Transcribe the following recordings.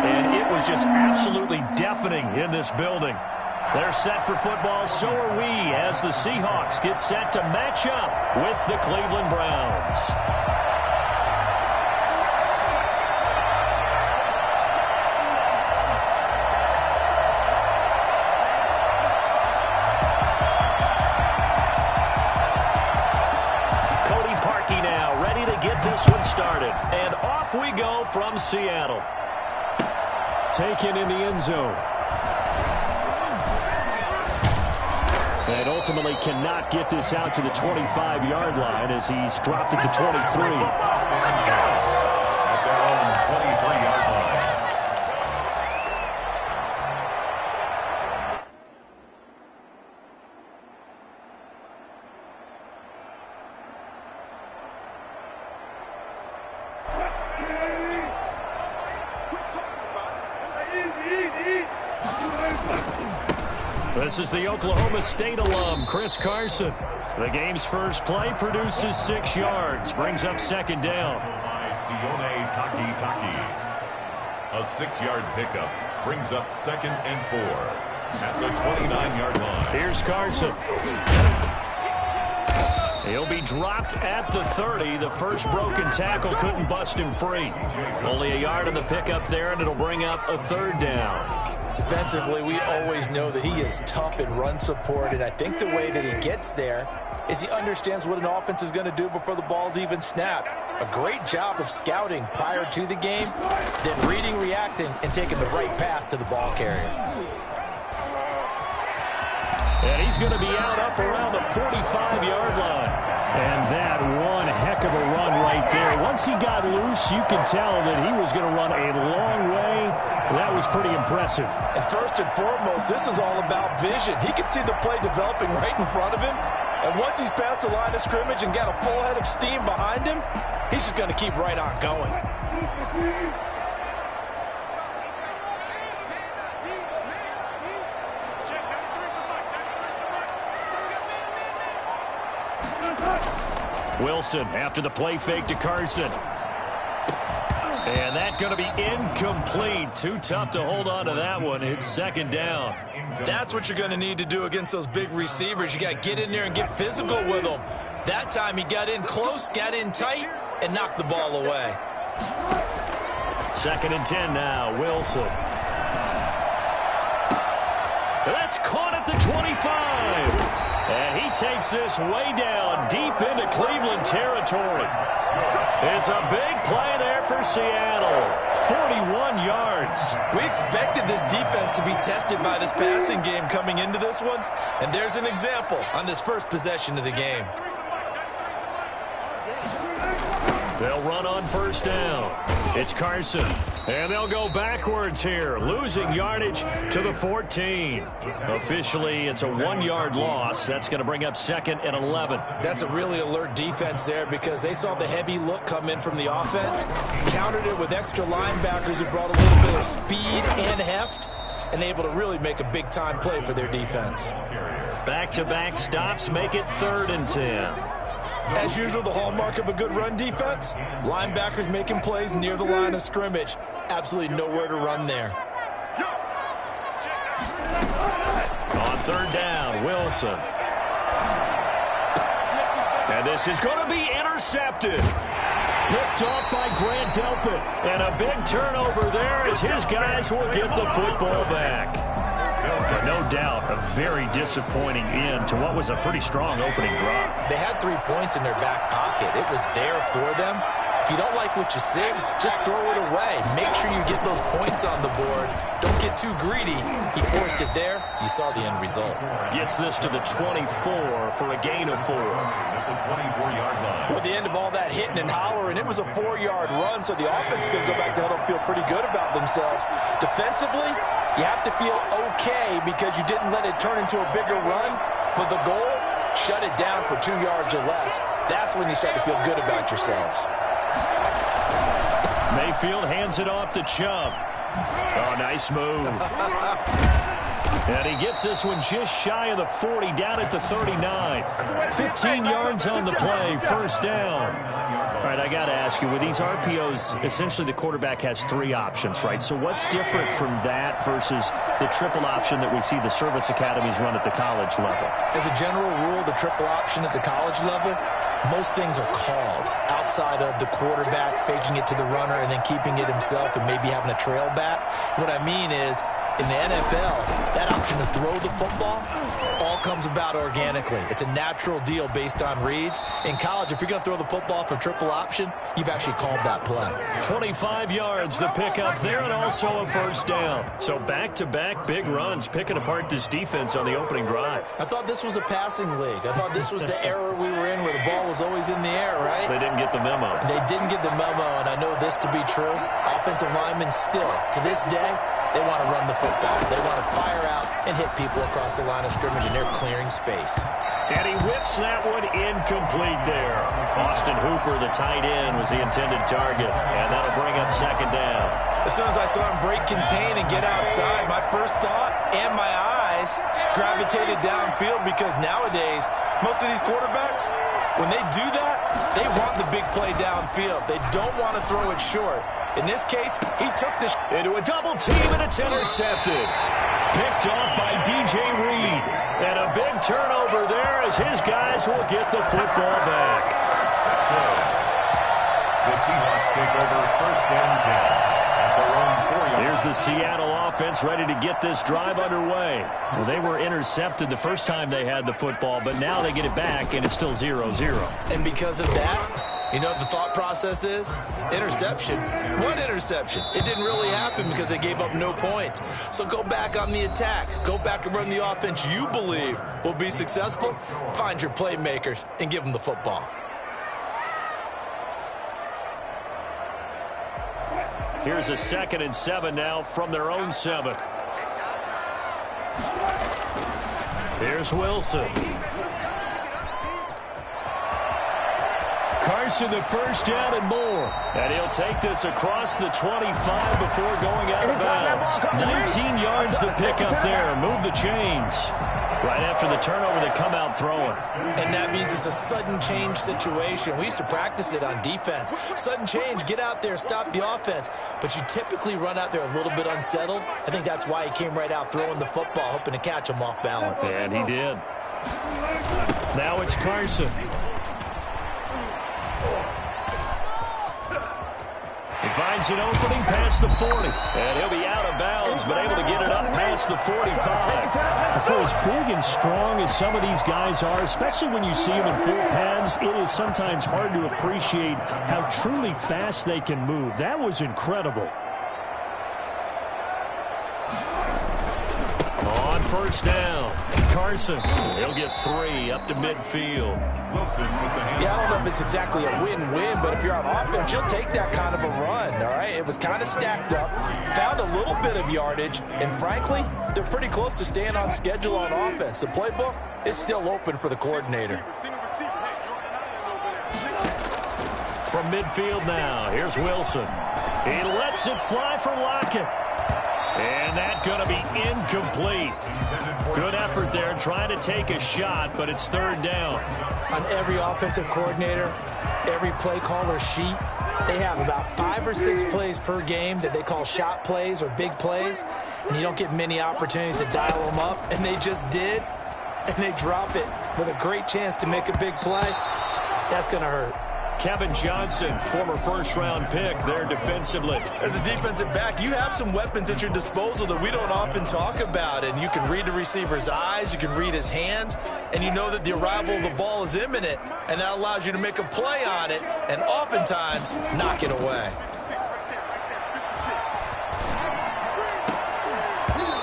and it was just absolutely deafening in this building. They're set for football, so are we, as the Seahawks get set to match up with the Cleveland Browns. This one started, and off we go from Seattle. Taken in the end zone. And ultimately cannot get this out to the 25-yard line as he's dropped at the 23. This is the Oklahoma State alum, Chris Carson. The game's first play produces 6 yards, brings up second down. A 6-yard pickup brings up 2nd and 4 at the 29-yard line. Here's Carson. He'll be dropped at the 30. The first broken tackle couldn't bust him free. Only a yard on the pickup there, and it'll bring up a 3rd down. Defensively, we always know that he is tough in run support, and I think the way that he gets there is he understands what an offense is going to do before the ball's even snapped. A great job of scouting prior to the game, then reading, reacting, and taking the right path to the ball carrier. And he's going to be out up around the 45-yard line. And that one heck of a run right there. Once he got loose, you could tell that he was going to run a long way. That was pretty impressive. And first and foremost, this is all about vision. He can see the play developing right in front of him. And once he's past the line of scrimmage and got a full head of steam behind him, he's just going to keep right on going. Wilson after the play fake to Carson. And that's going to be incomplete. Too tough to hold on to that one. It's second down. That's what you're going to need to do against those big receivers. You got to get in there and get physical with them. That time he got in close, got in tight, and knocked the ball away. 2nd and 10 now. Wilson. That's caught at the 25. And he takes this way down deep into Cleveland territory. It's a big play there for Seattle. 41 yards. We expected this defense to be tested by this passing game coming into this one. And there's an example on this first possession of the game. They'll run on first down. It's Carson. And they'll go backwards here, losing yardage to the 14. Officially, it's a 1-yard loss. That's going to bring up 2nd and 11. That's a really alert defense there because they saw the heavy look come in from the offense, countered it with extra linebackers who brought a little bit of speed and heft, and able to really make a big-time play for their defense. Back-to-back stops make it 3rd and 10. As usual, the hallmark of a good run defense, linebackers making plays near the line of scrimmage. Absolutely nowhere to run there. On 3rd down, Wilson. And this is going to be intercepted. Picked off by Grant Delpit. And a big turnover there as his guys will get the football back. But no doubt, a very disappointing end to what was a pretty strong opening drive. They had 3 points in their back pocket. It was there for them. If you don't like what you see, just throw it away. Make sure you get those points on the board. Don't get too greedy. He forced it there. You saw the end result. Gets this to the 24 for a gain of 4. Well, at the end of all that hitting and hollering, it was a 4-yard run, so the offense is going to go back to huddle and feel pretty good about themselves. Defensively, you have to feel okay because you didn't let it turn into a bigger run, but the goal, shut it down for 2 yards or less. That's when you start to feel good about yourselves. Mayfield hands it off to Chubb. Oh, nice move. And he gets this one just shy of the 40, down at the 39. 15 yards on the play, first down. All right, I got to ask you, with these RPOs, essentially the quarterback has 3 options, right? So what's different from that versus the triple option that we see the service academies run at the college level? As a general rule, the triple option at the college level, most things are called outside of the quarterback faking it to the runner and then keeping it himself and maybe having a trail back. What I mean is, in the NFL, that option to throw the football all comes about organically. It's a natural deal based on reads. In college, if you're going to throw the football for triple option, you've actually called that play. 25 yards, the pickup there, and also a first down. So back-to-back big runs, picking apart this defense on the opening drive. I thought this was a passing league. I thought this was the era we were in where the ball was always in the air, right? They didn't get the memo. They didn't get the memo, and I know this to be true. Offensive linemen still, to this day, they want to run the football. They want to fire out and hit people across the line of scrimmage, and they're clearing space. And he whips that one incomplete there. Austin Hooper, the tight end, was the intended target, and that'll bring up second down. As soon as I saw him break contain and get outside, my first thought and my eyes gravitated downfield because nowadays, most of these quarterbacks, when they do that, they want the big play downfield. They don't want to throw it short. In this case, he took this into a double team, and it's intercepted. Picked off by DJ Reed. And a big turnover there as his guys will get the football back. The Seahawks take over first and 10 at their own 4-yard. Here's the Seattle offense ready to get this drive underway. Well, they were intercepted the first time they had the football, but now they get it back, and it's still 0-0. And because of that, you know what the thought process is? Interception. What interception? It didn't really happen because they gave up no points. So go back on the attack. Go back and run the offense you believe will be successful. Find your playmakers and give them the football. Here's a 2nd and 7 now from their own 7. Here's Wilson. Carson, the first down and more. And he'll take this across the 25 before going out of bounds. 19 yards the pickup there. Move the chains. Right after the turnover, they come out throwing. And that means it's a sudden change situation. We used to practice it on defense. Sudden change, get out there, stop the offense. But you typically run out there a little bit unsettled. I think that's why he came right out throwing the football, hoping to catch him off balance. And he did. Now it's Carson. He finds an opening past the 40. And he'll be out of bounds, but able to get it up past the 45. For as big and strong as some of these guys are, especially when you see them in full pads, it is sometimes hard to appreciate how truly fast they can move. That was incredible. On first down, Carson. He'll get 3 up to midfield. Yeah, I don't know if it's exactly a win-win, but if you're on offense, you'll take that kind of a run, all right? It was kind of stacked up, found a little bit of yardage, and frankly, they're pretty close to staying on schedule on offense. The playbook is still open for the coordinator. From midfield now, here's Wilson. He lets it fly for Lockett. And that's going to be incomplete. Good effort there, trying to take a shot, but it's 3rd down. On every offensive coordinator, every play caller sheet, they have about 5 or 6 plays per game that they call shot plays or big plays, and you don't get many opportunities to dial them up, and they just did, and they drop it with a great chance to make a big play. That's going to hurt. Kevin Johnson, former first-round pick there defensively. As a defensive back, you have some weapons at your disposal that we don't often talk about, and you can read the receiver's eyes, you can read his hands, and you know that the arrival of the ball is imminent, and that allows you to make a play on it and oftentimes knock it away.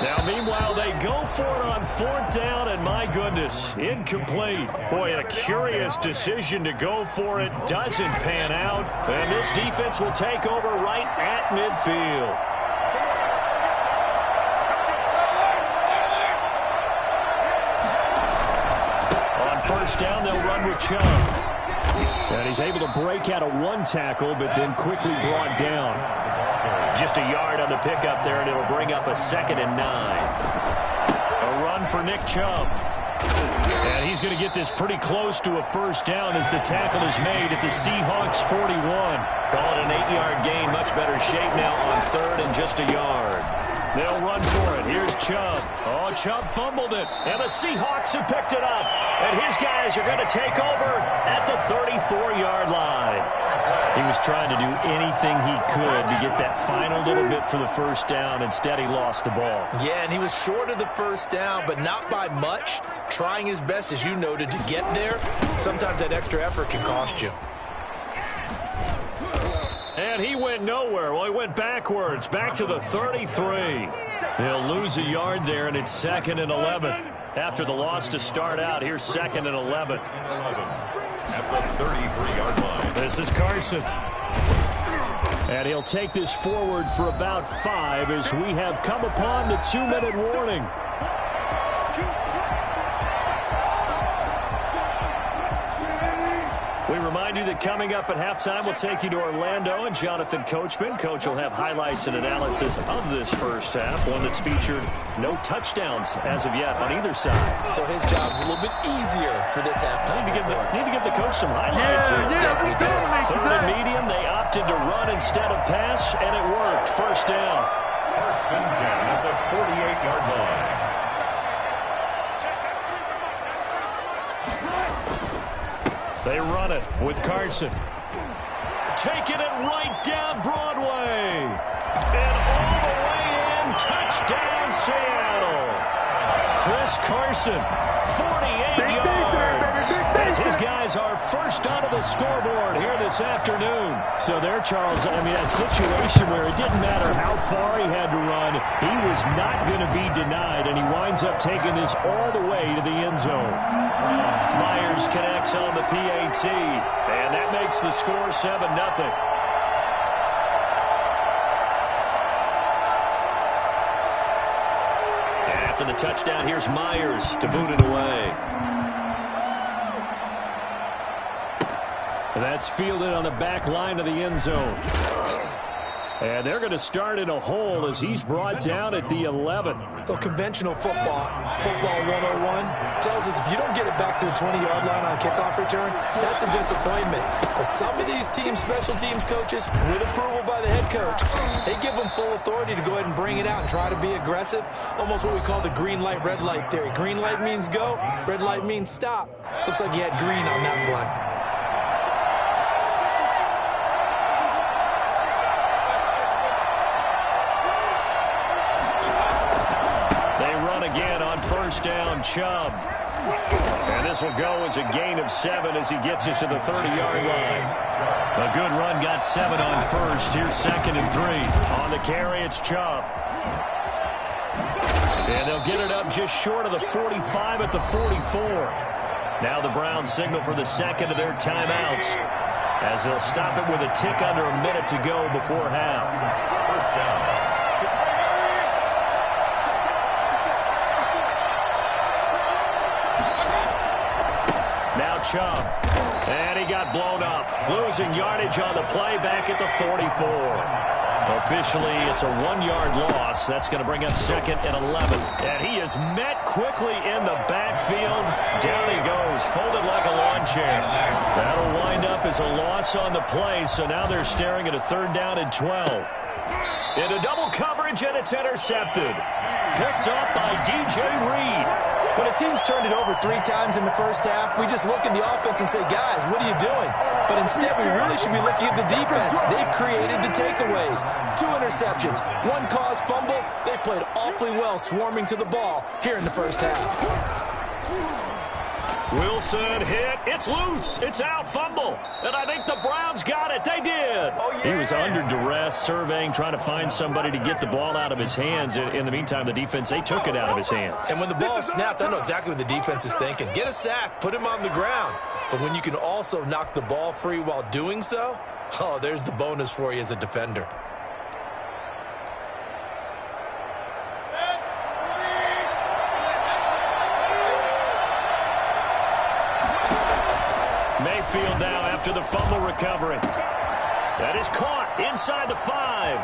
Now, meanwhile, they go for it on 4th down, and my goodness, incomplete. Boy, a curious decision to go for it. Doesn't pan out, and this defense will take over right at midfield. On first down, they'll run with Chubb. And he's able to break out of 1 tackle, but then quickly brought down. Just a yard on the pickup there, and it'll bring up a 2nd and 9. A run for Nick Chubb. And he's going to get this pretty close to a first down as the tackle is made at the Seahawks 41. Call it an 8-yard gain. Much better shape now on third and just a yard. They'll run for it. Here's Chubb. Oh, Chubb fumbled it. And the Seahawks have picked it up. And his guys are going to take over at the 34-yard line. He was trying to do anything he could to get that final little bit for the first down. Instead, he lost the ball. Yeah, and he was short of the first down, but not by much. Trying his best, as you noted, to get there. Sometimes that extra effort can cost you. And he went nowhere. Well, he went backwards, back to the 33. He'll lose a yard there, and it's 2nd and 11. After the loss to start out, here's 2nd and 11. At the 33-yard line. This is Carson. And he'll take this forward for about 5 as we have come upon the 2-minute warning. We remind you that coming up at halftime, we'll take you to Orlando and Jonathan Coachman. Coach will have highlights and analysis of this first half, one that's featured no touchdowns as of yet on either side. So his job's a little bit easier for this halftime. Need to give the coach some highlights here. Yes, we do. Third and medium, they opted to run instead of pass, and it worked. First down. First and 10 at the 48-yard line. They run it with Carson. Taking it right down Broadway. And all the way in, touchdown Seattle. Chris Carson, 48 yards. As his guys are first onto the scoreboard here this afternoon. So there, Charles, I mean, a situation where it didn't matter how far he had to run, he was not going to be denied, and he winds up taking this all the way to the end zone. Myers connects on the PAT, and that makes the score 7-0. After the touchdown, here's Myers to boot it away. That's fielded on the back line of the end zone. And they're going to start in a hole as he's brought down at the 11. Well, conventional football 101, tells us if you don't get it back to the 20-yard line on a kickoff return, that's a disappointment. But some of these team special teams coaches, with approval by the head coach, they give them full authority to go ahead and bring it out and try to be aggressive. Almost what we call the green light, red light theory. Green light means go, red light means stop. Looks like he had green on that play. Again on first down, Chubb. And this will go as a gain of 7 as he gets it to the 30-yard line. A good run got 7 on first. Here's 2nd and 3. On the carry, it's Chubb. And they'll get it up just short of the 45 at the 44. Now the Browns signal for the second of their timeouts as they'll stop it with a tick under a minute to go before half. First down. Chubb. And he got blown up. Losing yardage on the play back at the 44. Officially, it's a 1-yard loss. That's going to bring up 2nd and 11. And he is met quickly in the backfield. Down he goes, folded like a lawn chair. That'll wind up as a loss on the play, so now they're staring at a 3rd down and 12. Into double coverage, and it's intercepted. Picked up by DJ Reed. When a team's turned it over 3 times in the first half, we just look at the offense and say, guys, what are you doing? But instead, we really should be looking at the defense. They've created the takeaways. 2 interceptions, 1 caused fumble. They played awfully well swarming to the ball here in the first half. Wilson hit. It's loose. It's out. Fumble. And I think the Browns got it. They did. Oh, yeah. He was under duress, surveying, trying to find somebody to get the ball out of his hands. In the meantime, the defense, they took it out of his hands. And when the ball snapped, I know exactly what the defense is thinking. Get a sack. Put him on the ground. But when you can also knock the ball free while doing so, oh, there's the bonus for you as a defender. Mayfield now after the fumble recovery. That is caught inside the 5.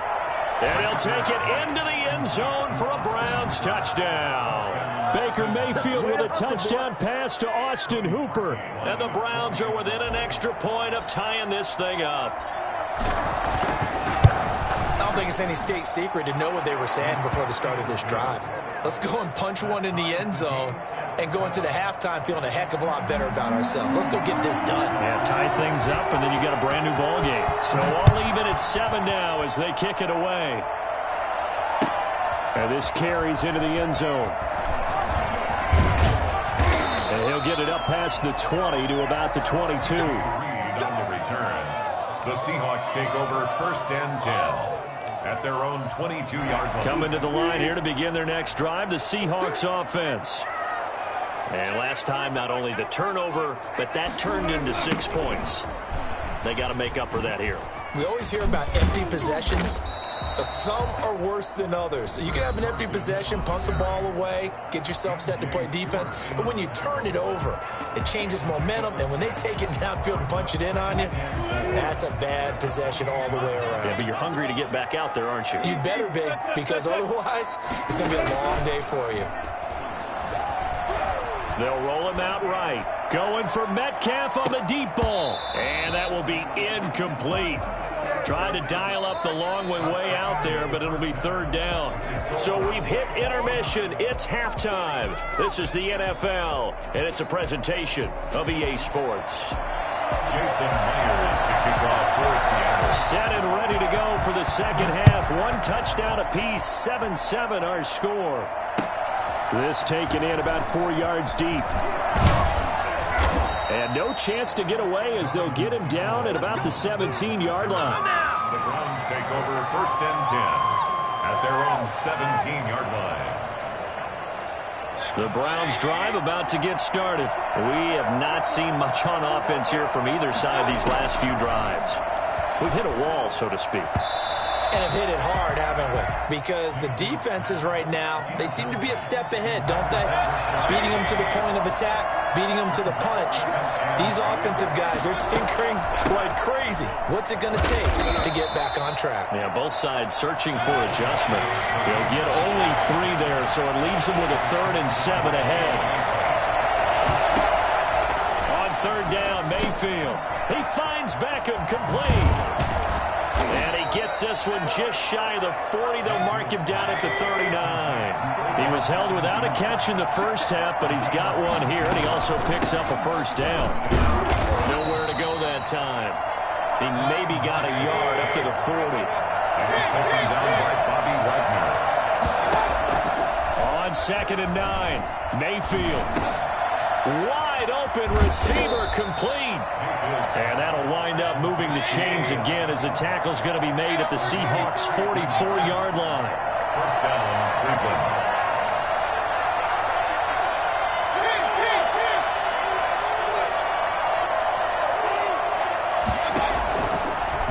And he'll take it into the end zone for a Browns touchdown. Baker Mayfield with a touchdown pass to Austin Hooper. And the Browns are within an extra point of tying this thing up. I don't think it's any state secret to know what they were saying before the start of this drive. Let's go and punch one in the end zone and go into the halftime feeling a heck of a lot better about ourselves. Let's go get this done. Yeah, tie things up, and then you got a brand new ball game. So all even at 7 now as they kick it away. And this carries into the end zone. And he'll get it up past the 20 to about the 22. Reed on the return. The Seahawks take over 1st and 10. At their own 22-yard line. Coming to the line here to begin their next drive, the Seahawks offense. And last time, not only the turnover, but that turned into 6 points. They got to make up for that here. We always hear about empty possessions, but some are worse than others. So you can have an empty possession, punt the ball away, get yourself set to play defense. But when you turn it over, it changes momentum. And when they take it downfield and punch it in on you, that's a bad possession all the way around. Yeah, but you're hungry to get back out there, aren't you? You'd better be, because otherwise it's going to be a long day for you. They'll roll him out right. Going for Metcalf on the deep ball. And that will be incomplete. Trying to dial up the long way out there, but it'll be 3rd down. So we've hit intermission. It's halftime. This is the NFL, and it's a presentation of EA Sports. Jason Myers to kick off for Seattle. Set and ready to go for the second half. 1 touchdown apiece, 7-7 our score. This taken in about 4 yards deep. And no chance to get away as they'll get him down at about the 17-yard line. The Browns take over 1st and 10 at their own 17-yard line. The Browns drive about to get started. We have not seen much on offense here from either side these last few drives. We've hit a wall, so to speak. And have hit it hard, haven't we? Because the defenses right now, they seem to be a step ahead, don't they? Beating them to the point of attack, beating them to the punch. These offensive guys are tinkering like crazy. What's it going to take to get back on track? Yeah, both sides searching for adjustments. They'll get only 3 there, so it leaves them with a 3rd and 7 ahead. On 3rd down, Mayfield. He finds Beckham complete. And he gets this one just shy of the 40. They'll mark him down at the 39. He was held without a catch in the first half, but he's got one here, and he also picks up a 1st down. Nowhere to go that time. He maybe got a yard up to the 40. And he's taken down by Bobby Wagner. On 2nd and 9, Mayfield. Wide open receiver complete. And that'll wind up moving the chains again as the tackle's going to be made at the Seahawks' 44-yard line. 1st down, Cleveland.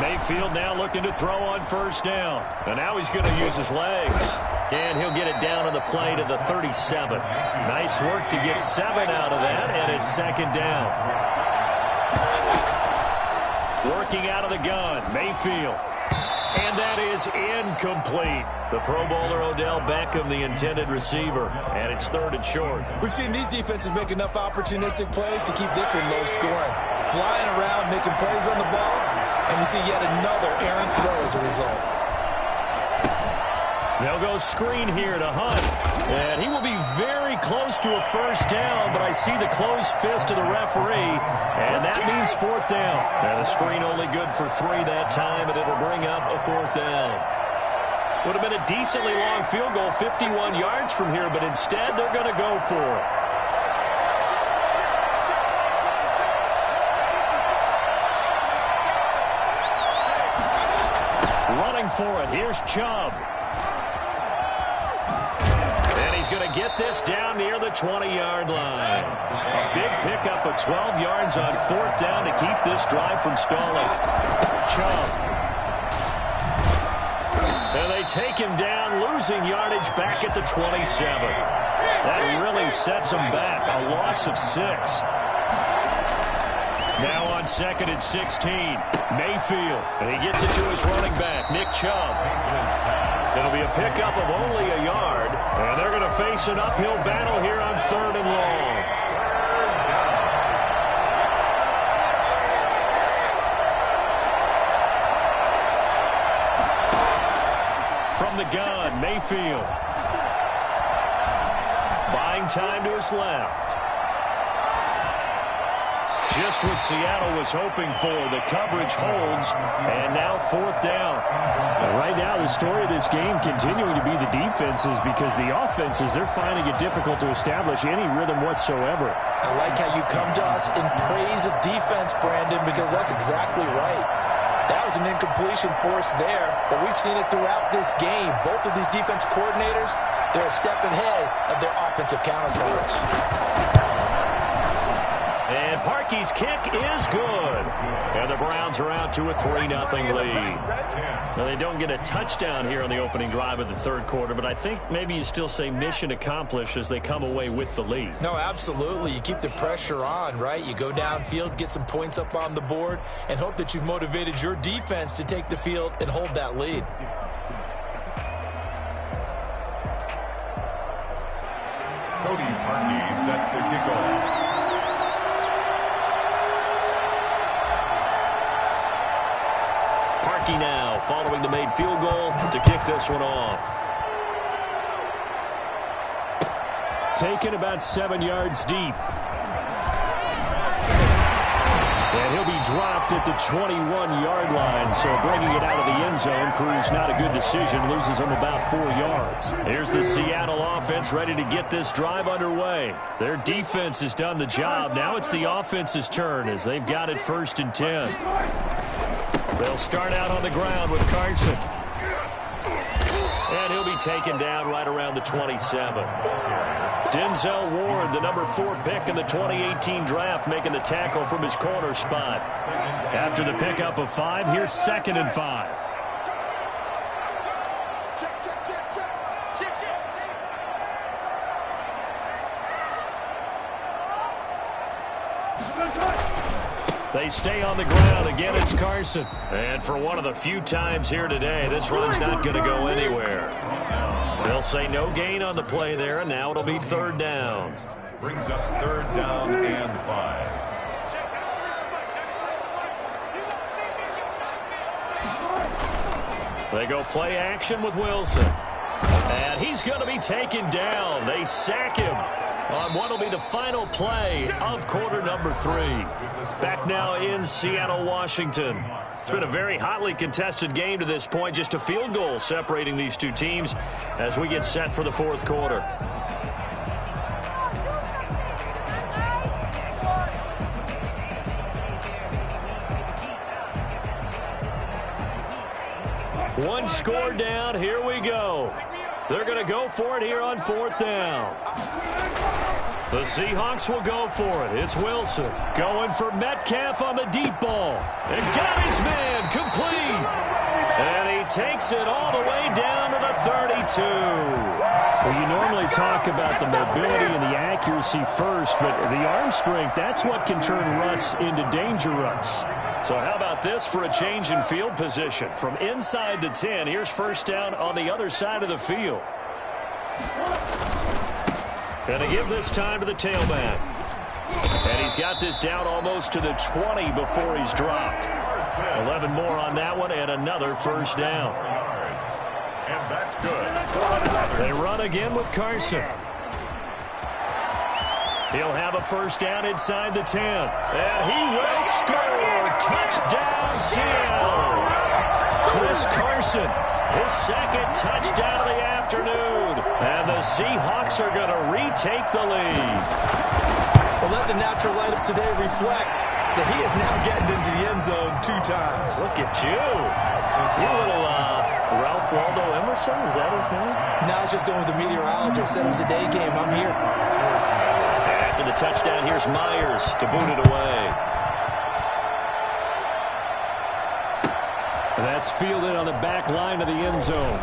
Mayfield now looking to throw on 1st down. And now he's going to use his legs. And he'll get it down on the play to the 37. Nice work to get 7 out of that, and it's 2nd down. Working out of the gun, Mayfield. And that is incomplete. The Pro Bowler Odell Beckham, the intended receiver. And it's 3rd and short. We've seen these defenses make enough opportunistic plays to keep this one low scoring. Flying around, making plays on the ball, and we see yet another errant throw as a result. They'll go screen here to Hunt. And he will be very close to a 1st down, but I see the closed fist of the referee, and that means 4th down. And the screen only good for 3 that time, and it'll bring up a 4th down. Would have been a decently long field goal, 51 yards from here, but instead they're going to go for it. Running for it, here's Chubb. He's going to get this down near the 20-yard line. A big pickup of 12 yards on 4th down to keep this drive from stalling. Chubb. And they take him down, losing yardage back at the 27. That really sets him back, a loss of 6. Now on 2nd and 16, Mayfield. And he gets it to his running back, Nick Chubb. It'll be a pickup of only a yard, and they're going to face an uphill battle here on 3rd and long. From the gun, Mayfield. Buying time to his left. Just what Seattle was hoping for. The coverage holds, and now 4th down. Right now, the story of this game continuing to be the defenses, because the offenses, they're finding it difficult to establish any rhythm whatsoever. I like how you come to us in praise of defense, Brandon, because that's exactly right. That was an incompletion for us there, but we've seen it throughout this game. Both of these defense coordinators, they're a step ahead of their offensive counterparts. And Parkey's kick is good. And the Browns are out to a 3-0 lead. Now, they don't get a touchdown here on the opening drive of the 3rd quarter, but I think maybe you still say mission accomplished as they come away with the lead. No, absolutely. You keep the pressure on, right? You go downfield, get some points up on the board, and hope that you've motivated your defense to take the field and hold that lead. Cody Parkey set to kick off. Parkey now following the made field goal to kick this one off. Taken about 7 yards deep. And he'll be dropped at the 21-yard line, so bringing it out of the end zone proves not a good decision, loses him about 4 yards. Here's the Seattle offense ready to get this drive underway. Their defense has done the job. Now it's the offense's turn as they've got it 1st and 10. They'll start out on the ground with Carson. And he'll be taken down right around the 27. Denzel Ward, the number 4 pick in the 2018 draft, making the tackle from his corner spot. After the pickup of 5, here's 2nd and 5. They stay on the ground. Again, it's Carson. And for one of the few times here today, this run's not going to go anywhere. They'll say no gain on the play there, and now it'll be 3rd down. Brings up 3rd down and 5. They go play action with Wilson. And he's going to be taken down. They sack him on what will be the final play of quarter number 3. Back now in Seattle, Washington. It's been a very hotly contested game to this point. Just a field goal separating these two teams as we get set for the 4th quarter. One score down. Here we go. They're going to go for it here on 4th down. The Seahawks will go for it. It's Wilson going for Metcalf on the deep ball. And got his man complete. And he takes it all the way down to the 32. Well, you normally talk about the mobility and the accuracy first, but the arm strength, that's what can turn Russ into danger Russ. So how about this for a change in field position? From inside the 10, here's 1st down on the other side of the field. Going to give this time to the tailback. And he's got this down almost to the 20 before he's dropped. 11 more on that one and another 1st down. And that's good. They run again with Carson. He'll have a 1st down inside the 10. And he will score. Touchdown, Seattle. Chris Carson, his 2nd touchdown of the afternoon. And the Seahawks are going to retake the lead. Well, let the natural light of today reflect that he is now getting into the end zone 2 times. Look at you. You little Ralph Waldo Emerson, is that his name? No, I was just going with the meteorologist. Said it was a day game. I'm here. After the touchdown, here's Myers to boot it away. That's fielded on the back line of the end zone.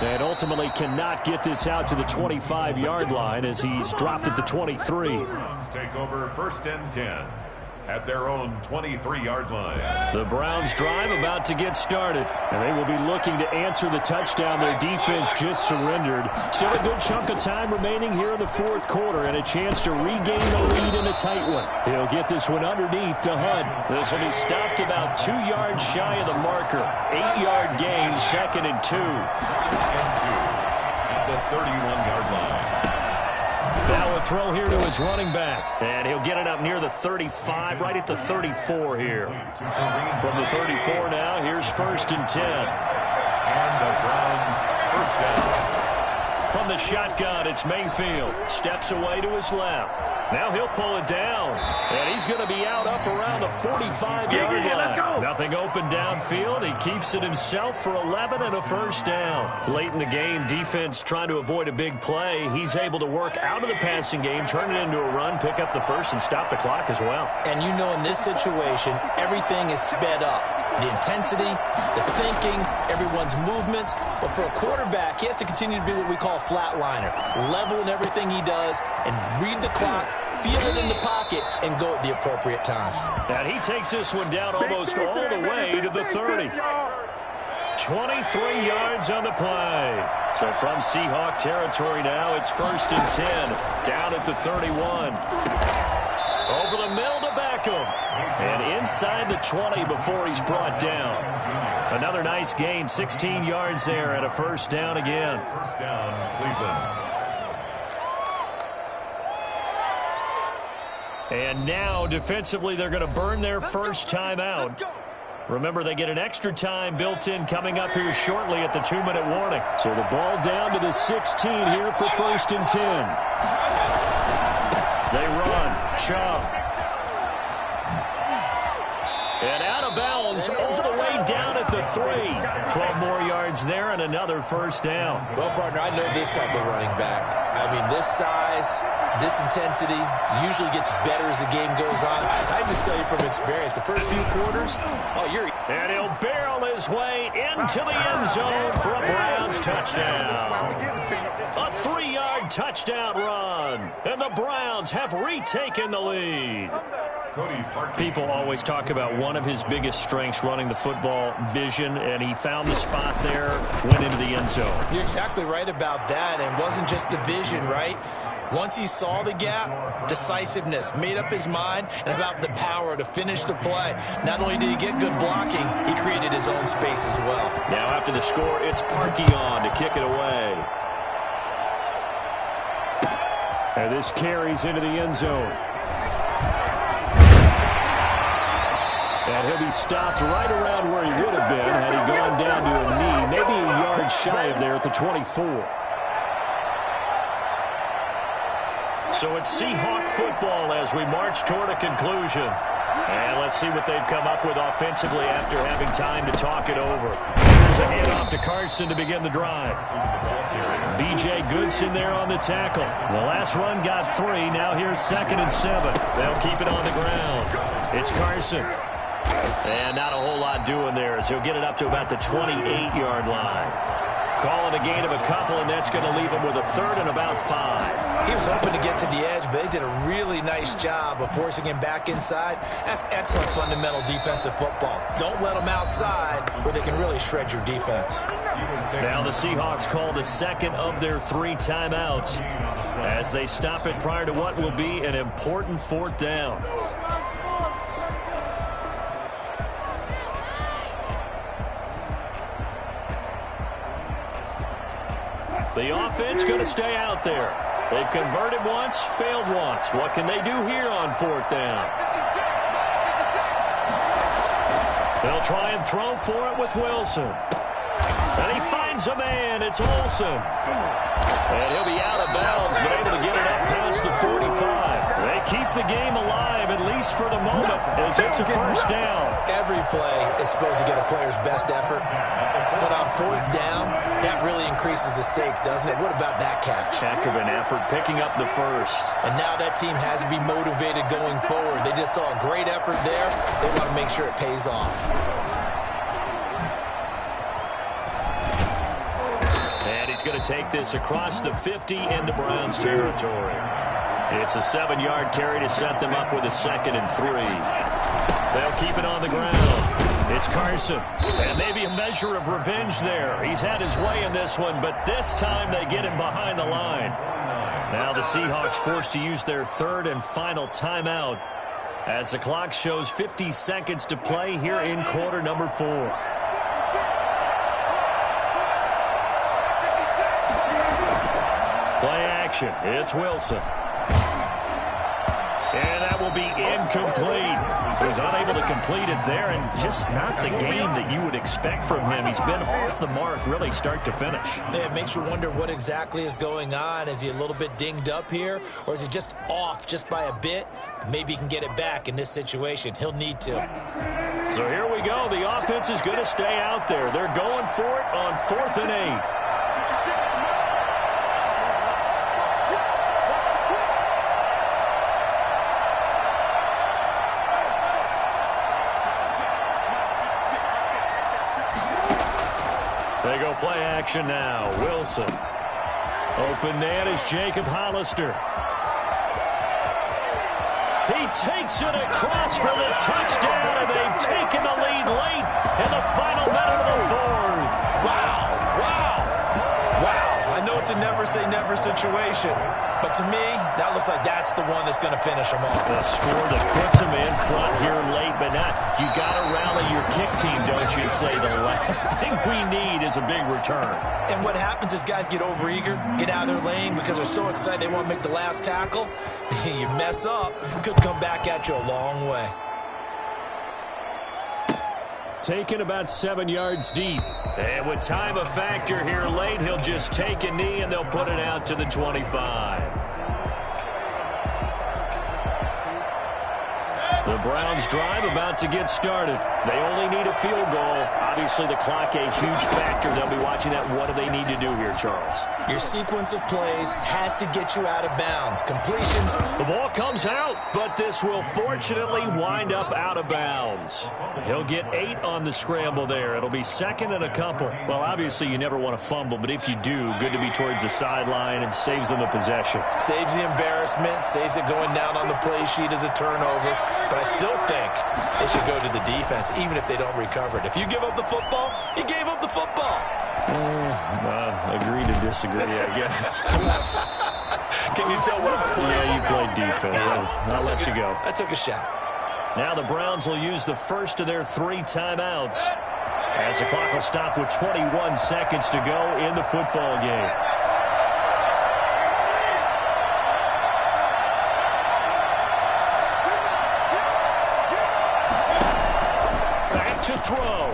And ultimately cannot get this out to the 25-yard line as he's dropped at the 23. Take over 1st and 10. at their own 23-yard line. The Browns drive about to get started. And they will be looking to answer the touchdown their defense just surrendered. Still a good chunk of time remaining here in the fourth quarter and a chance to regain the lead in a tight one. He'll get this one underneath to Hunt. This will be stopped about 2 yards shy of the marker. 8-yard gain, 2nd and 2. At the 31-yard line. Now a throw here to his running back. And he'll get it up near the 35, right at the 34 here. From the 34 now, here's 1st and 10. And the Browns first down. From the shotgun, it's Mayfield. Steps away to his left. Now he'll pull it down. And he's going to be out up around the 45-yard line. Let's go. Nothing open downfield. He keeps it himself for 11 and a first down. Late in the game, defense trying to avoid a big play. He's able to work out of the passing game, turn it into a run, pick up the first, and stop the clock as well. And you know in this situation, everything is sped up. The intensity, the thinking, everyone's movements. But for a quarterback, he has to continue to be what we call a flatliner. Level in everything he does and read the clock, feel it in the pocket, and go at the appropriate time. And he takes this one down almost all the way to the 30. 23 yards on the play. So from Seahawk territory now, it's 1st and 10. Down at the 31. Over the middle to Beckham. And inside the 20 before he's brought down. Another nice gain, 16 yards there and a first down again. First down, Cleveland. And now, defensively, they're going to burn their first time out. Remember, they get an extra time built in coming up here shortly at the 2-minute warning. So the ball down to the 16 here for 1st and 10. They run. Chubb. And out of bounds all the way down at the 3. 12 more yards there and another first down. Well, partner, I know this type of running back. I mean, this size, this intensity usually gets better as the game goes on. I just tell you from experience, the first few quarters, And he'll barrel his way into the end zone for a Browns touchdown. A 3-yard touchdown run. And the Browns have retaken the lead. People always talk about one of his biggest strengths running the football, vision, and he found the spot there, went into the end zone. You're exactly right about that, and it wasn't just the vision, right? Once he saw the gap, decisiveness, made up his mind, and about the power to finish the play. Not only did he get good blocking, he created his own space as well. Now after the score, it's Parkey on to kick it away. And this carries into the end zone. And he'll be stopped right around where he would have been had he gone down to a knee, maybe a yard shy of there at the 24. So it's Seahawk football as we march toward a conclusion. And let's see what they've come up with offensively after having time to talk it over. There's a handoff to Carson to begin the drive. B.J. Goodson there on the tackle. The last run got 3. Now here's 2nd and 7. They'll keep it on the ground. It's Carson. And not a whole lot doing there as he'll get it up to about the 28-yard line. Call it a gain of a couple, and that's going to leave him with a 3rd and about 5. He was hoping to get to the edge, but they did a really nice job of forcing him back inside. That's excellent fundamental defensive football. Don't let them outside where they can really shred your defense. Now the Seahawks call the 2nd of their 3 timeouts as they stop it prior to what will be an important 4th down. The offense going to stay out there. They've converted once, failed once. What can they do here on 4th down? They'll try and throw for it with Wilson. And he finds a man. It's Olsen. And he'll be out of bounds, but able to get it up past the 45. They keep the game alive, at least for the moment, as it's a first down. Every play is supposed to get a player's best effort. But on 4th down, that really increases the stakes, doesn't it? What about that catch? Heck of an effort, picking up the first. And now that team has to be motivated going forward. They just saw a great effort there. They want to make sure it pays off. And he's going to take this across the 50 into Browns territory. It's a 7-yard carry to set them up with a 2nd and 3. They'll keep it on the ground. It's Carson. And maybe a measure of revenge there. He's had his way in this one, but this time they get him behind the line. Now the Seahawks forced to use their 3rd and final timeout as the clock shows 50 seconds to play here in quarter number 4. Play action. It's Wilson. And that will be incomplete. He was unable to complete it there, and just not the game that you would expect from him. He's been off the mark really start to finish. Yeah, it makes you wonder what exactly is going on. Is he a little bit dinged up here, or is he just off just by a bit? Maybe he can get it back in this situation. He'll need to. So here we go. The offense is going to stay out there. They're going for it on 4th and 8. They go play action now. Wilson. Open man is Jacob Hollister. He takes it across for the touchdown, and they've taken the lead late in the final minute of the 4th. Wow, wow, wow. I know it's a never-say-never situation, but to me, that looks like that's the one that's going to finish them off. A score that puts them in front here late, but not. You got to rally your kick team, don't you, and say the last thing we need is a big return. And what happens is guys get overeager, get out of their lane because they're so excited they want to make the last tackle. You mess up, could come back at you a long way. Taken about 7 yards deep. And with time a factor here late, he'll just take a knee and they'll put it out to the 25. The Browns drive about to get started. They only need a field goal. Obviously, the clock a huge factor. They'll be watching that. What do they need to do here, Charles? Your sequence of plays has to get you out of bounds. Completions. The ball comes out, but this will fortunately wind up out of bounds. He'll get 8 on the scramble there. It'll be 2nd and a couple. Well, obviously, you never want to fumble, but if you do, good to be towards the sideline and saves them the possession. Saves the embarrassment, saves it going down on the play sheet as a turnover. But I still think it should go to the defense, even if they don't recover it. If you give up the football, you gave up the football. Agree to disagree, I guess. Can you tell what I'm playing? Yeah, you played defense. I'll let you go. I took a shot. Now the Browns will use the first of their 3 timeouts as the clock will stop with 21 seconds to go in the football game. To throw,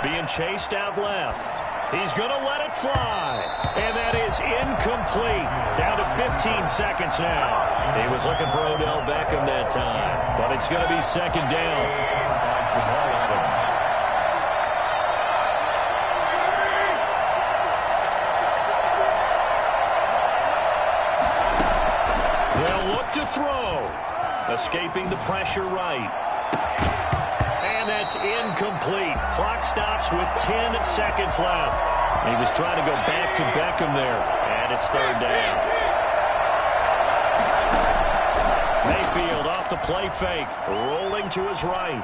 being chased out left. He's going to let it fly, and that is incomplete. Down to 15 seconds now. He was looking for Odell Beckham that time, but it's going to be 2nd down. They'll look to throw, escaping the pressure right. And that's incomplete. Clock stops with 10 seconds left. He was trying to go back to Beckham there, and it's 3rd down. Mayfield off the play fake, rolling to his right.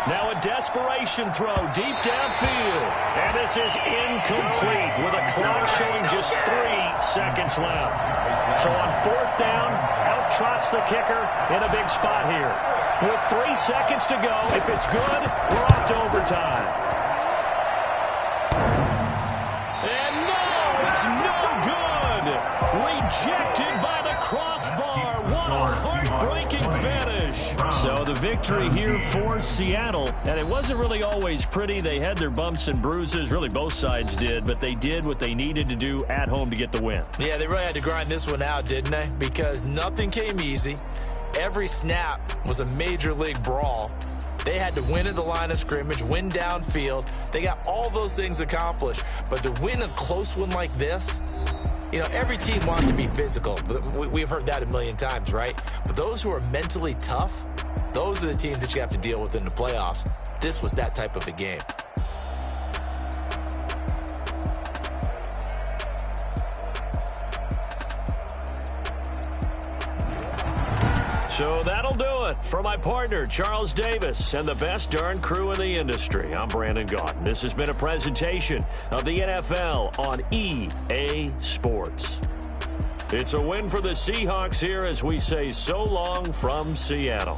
Now a desperation throw deep downfield, and this is incomplete with a clock showing just 3 seconds left. So on 4th down, out trots the kicker in a big spot here. With 3 seconds to go, if it's good, we're off to overtime. And no, it's no good. Rejected by the crossbar. What a heartbreaking finish. So the victory here for Seattle, and it wasn't really always pretty. They had their bumps and bruises. Really, both sides did, but they did what they needed to do at home to get the win. Yeah, they really had to grind this one out, didn't they? Because nothing came easy. Every snap was a major league brawl. They had to win at the line of scrimmage, win downfield. They got all those things accomplished. But to win a close one like this, you know, every team wants to be physical. We've heard that a million times, right? But those who are mentally tough, those are the teams that you have to deal with in the playoffs. This was that type of a game. So that'll do it. For my partner, Charles Davis, and the best darn crew in the industry, I'm Brandon Gaudin. This has been a presentation of the NFL on EA Sports. It's a win for the Seahawks here as we say so long from Seattle.